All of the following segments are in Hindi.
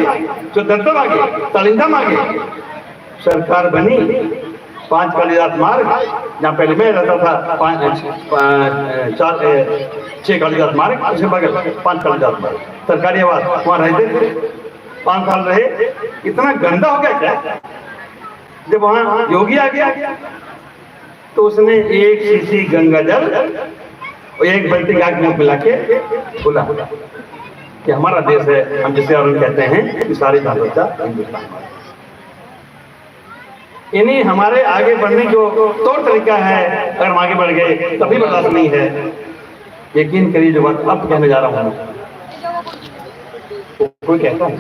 स्वतंत्रता मांगे, तालिंदा मांगे। सरकार बनी 5 कालीदास मार्ग, जहाँ पहले मैं रहता था 6 कालीदास मार्ग, उसके बगल 5 कालीदास मार्ग, सरकारी आवास, वहाँ रहते थे। 5 साल रहे। इतना गंदा हो गया क्या, जब वहाँ योगी आ गया तो उसने एक शीशी गंगा जल और एक बाल्टी आग में मिला के बोला कि हमारा देश है, हम जिसे और कहते हैं कि सारी भारत का हिंदुस्तान। इन्हीं हमारे आगे बढ़ने जो तौर तरीका है, अगर हम आगे बढ़ गए तभी बर्दाश्त नहीं है। यकीन करिए जो बात अब कहने जा रहा हूं, कोई कहता है,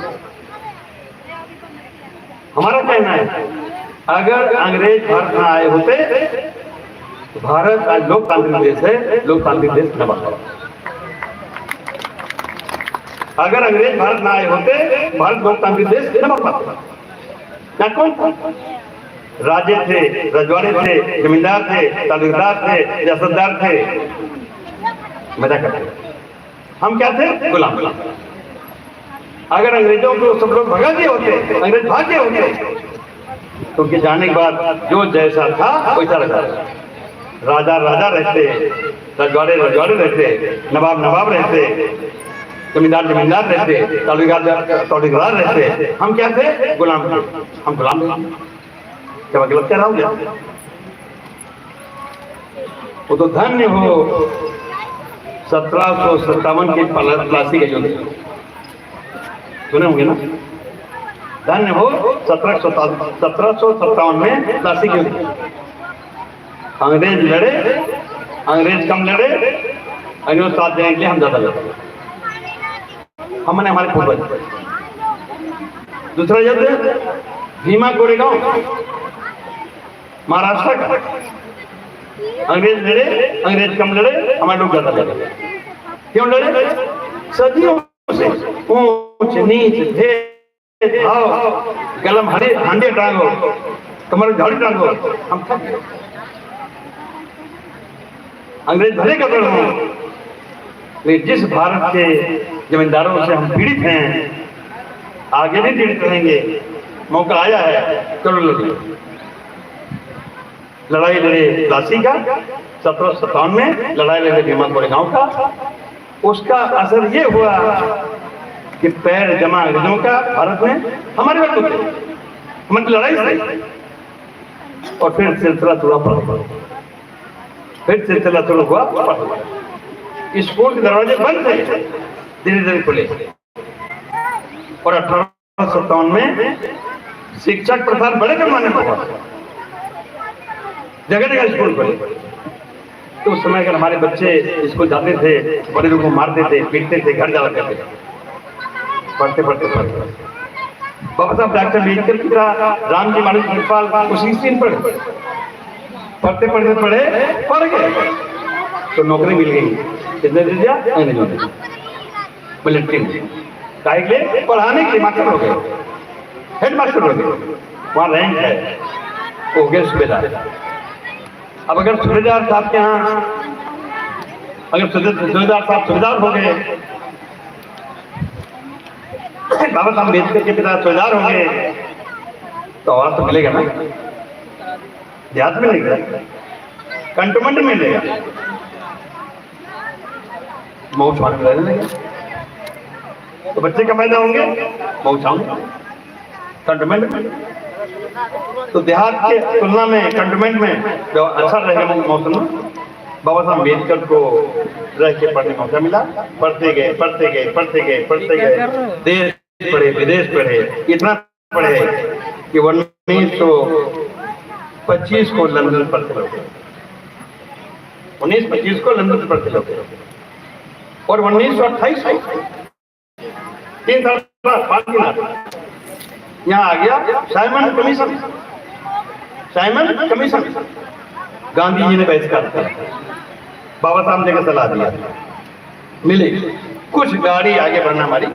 हमारा कहना है अगर अंग्रेज भारत में आए होते तो भारत आज लोकतांत्रिक देश है, लोकतांत्रिक देश न बनता। अगर अंग्रेज भारत में आए होते भारत लोकतांत्रिक देश न बनता। क्या कौन राजे थे, रजवाड़े थे, जमींदार थे, तालुकदार थे, रियासतदार थे, मजा करते। हम क्या थे? गुलाम। अगर अंग्रेजों को सब लोग भगा दिए होते, अंग्रेज भाग गए होते, तो उनके जाने के बाद जो जैसा था वैसा रहता। राजा राजा रहते, रजवाड़े रजवाड़े रहते, नवाब नवाब रहते, जमींदार जमींदार रहते, तालुकदार रहते। हम क्या थे? गुलाम थे। हम गुलाम थे। क्या गलत कह रहा हूं क्या? वो तो धन्य हो 1757 के प्लासी के युद्ध, सुने होंगे ना? धन्य हो 1757 में प्लासी के युद्ध। अंग्रेज लड़े, अंग्रेज कम लड़े, अंग्रेज साथ देने के लिए हम ज्यादा लड़े, हमने हमारे पूर्वज। दूसरा युद्ध भीमा कोरेगांव, महाराष्ट्र का। अंग्रेज लड़े, अंग्रेज कम लड़े, हमारे लोग ज्यादा लड़े। क्यों लड़े? सदियों से ऊंच नीच, भेदभाव, गलम हांडे टांगो, कमर झाड़ी टांगो, हम थक गए। अंग्रेज भले कर रहे हो, लेकिन जिस भारत के जमींदारों से हम पीड़ित हैं, आगे भी पीड़ित रहेंगे। मौका आया है, चलो लड़े। लड़ाई लड़े प्लासी का 1757 में, लड़ाई लड़े भीमा कोरेगांव का। उसका असर ये हुआ कि पैर जमा अंग्रेजों का भारत में, हमारे वक्त थे, हमारी लड़ाई से, और फिर सिलसिला थोड़ा पड़ा, फिर सिलसिला थोड़ा हुआ पड़ा। स्कूल के दरवाजे बंद थे, धीरे धीरे खुले। और 1857 में शिक्षक प्रसार बड़े पैमाने पर हुआ, जगह जगह स्कूल खुले। तो उस समय अगर हमारे बच्चे स्कूल जाते थे, बड़े लोगों को मारते थे, पीटते थे, घर जाया करते थे। पढ़ते पढ़ते पढ़ते बाबा साहब डॉक्टर अम्बेडकर की तरह राम जी मानस धर्मपाल उसी सीन पढ़े, पढ़ते पढ़ते पढ़ गए तो नौकरी मिल गई। कितने दे दिया? अंग्रेजों ने, मिलिट्री में। काहे के लिए? पढ़ाने के लिए मास्टर हो गए, हेड मास्टर हो गए, वहाँ रैंक है, हो गए सूबेदार। अब अगर सूबेदार साहब के यहाँ, अगर सूबेदार साहब सूबेदार हो गए, बाबा साहब अम्बेडकर के पिता सूबेदार होंगे, तो आवाज तो मिलेगा ना, देहात में मिलेगा, कंटोनमेंट में मिलेगा, मऊ छाने में रहने लगे। तो बच्चे कब पैदा होंगे? मऊ छाने कंटोनमेंट में। तो देहात के तुलना में कंटोनमेंट में जो अच्छा रहेगा मौसम में, बाबा साहब अम्बेडकर को रह के पढ़ने का मौका मिला। पढ़ते गए पढ़ते गए पढ़ते गए पढ़ते गए, देश पढ़े, विदेश पढ़े, इतना पढ़े कि 1925 को लंदन पढ़ते लोग, 1925 को लंदन पढ़ते लोग, और 1928 को 3 साल बाद 5 दिन यहाँ आ गया Simon Commission. Simon Commission Gandhi ji ने बहिष्कार किया, बाबा साहब ने सलाह दिया, मिले कुछ गाड़ी आगे बढ़ना हमारी।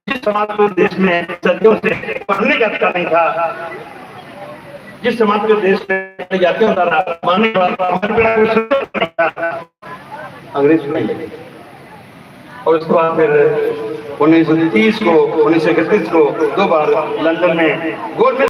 जिस समाज को देश में सदियों से पढ़ने का अधिकार नहीं था, जिस समाज के देश में जातियों द्वारा मानने वाला अंग्रेज नहीं लगे, और उसके बाद फिर 1930 को 1931 को 2 बार लंदन में गोल्ड